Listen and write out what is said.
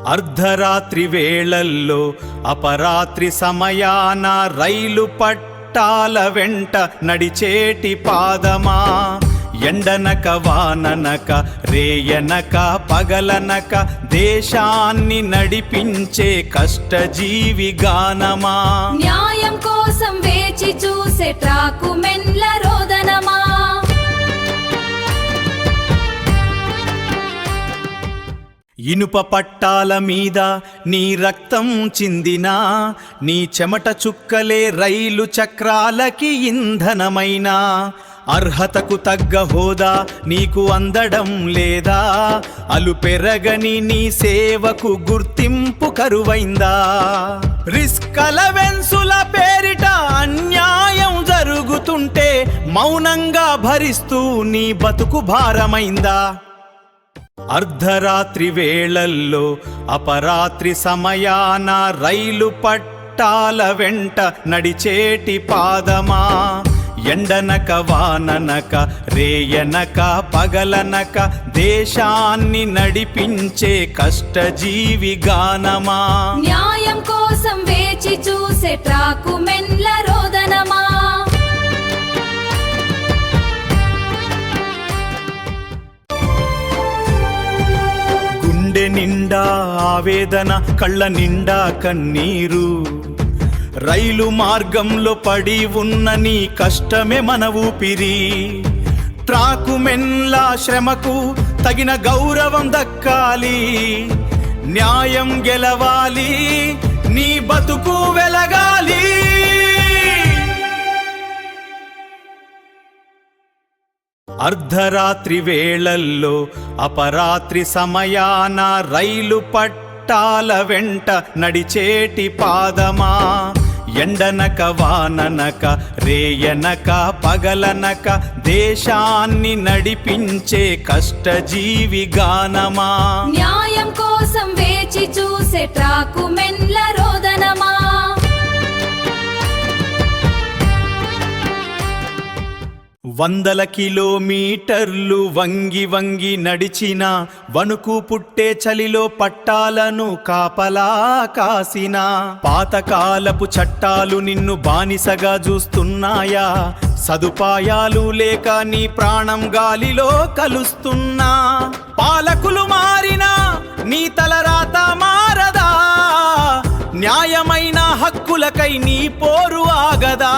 అర్ధరాత్రి వేళల్లో అపరాత్రి సమయాన రైలు పట్టాల వెంట నడిచేటి పాదమా, ఎండనక వాననక రేయనక పగలనక దేశాన్ని నడిపించే కష్టజీవి గానమా, న్యాయం కోసం వేచి చూసే ట్రాకు మెన్ల రోదనమా, ఇనుప పట్టాల మీద నీ రక్తం చిందినా, నీ చెమట చుక్కలే రైలు చక్రాలకి ఇంధనమైనా, అర్హతకు తగ్గ హోదా నీకు అందడం లేదా, అలు పెరగని నీ సేవకు గుర్తింపు కరువైందా, రిస్క్ అలవెన్సుల పేరిట అన్యాయం జరుగుతుంటే మౌనంగా భరిస్తూ నీ బతుకు భారమైందా, అర్ధరాత్రి వేళల్లో అపరాత్రి సమయాన రైలు పట్టాల వెంట నడిచేటి పాదమా, ఎండనక వాననక రేయనక పగలనక దేశాన్ని నడిపించే కష్టజీవి గానమా, న్యాయం కోసం వేచి చూసే ట్రాకు మెన్ల రోదనమా, గుండె నిండా ఆవేదన కళ్ళ నిండా కన్నీరు, రైలు మార్గంలో పడి ఉన్న నీ కష్టమే మన ఊపిరి, ట్రాకు మెన్ల శ్రమకు తగిన గౌరవం దక్కాలి, న్యాయం గెలవాలి, నీ బతుకు వెలగాలి. అర్ధరాత్రి వేళల్లో అపరాత్రి సమయాన రైలు పట్టాల వెంట నడిచేటి పాదమా, ఎండనక వాననక రేయనక పగలనక దేశాన్ని నడిపించే కష్టజీవి గానమా, న్యాయం కోసం వేచి చూసే ట్రాకు మెన్ల రోదనమా, వందల కిలోమీటర్లు వంగి వంగి నడిచిన వణుకు పుట్టే చలిలో పట్టాలను కాపలా కాసిన, పాతకాలపు చట్టాలు నిన్ను బానిసగా చూస్తున్నాయా, సదుపాయాలు లేక నీ ప్రాణం గాలిలో కలుస్తున్నా, పాలకులు మారినా నీ తలరాత మారదా, న్యాయమైన హక్కులకై నీ పోరు ఆగదా.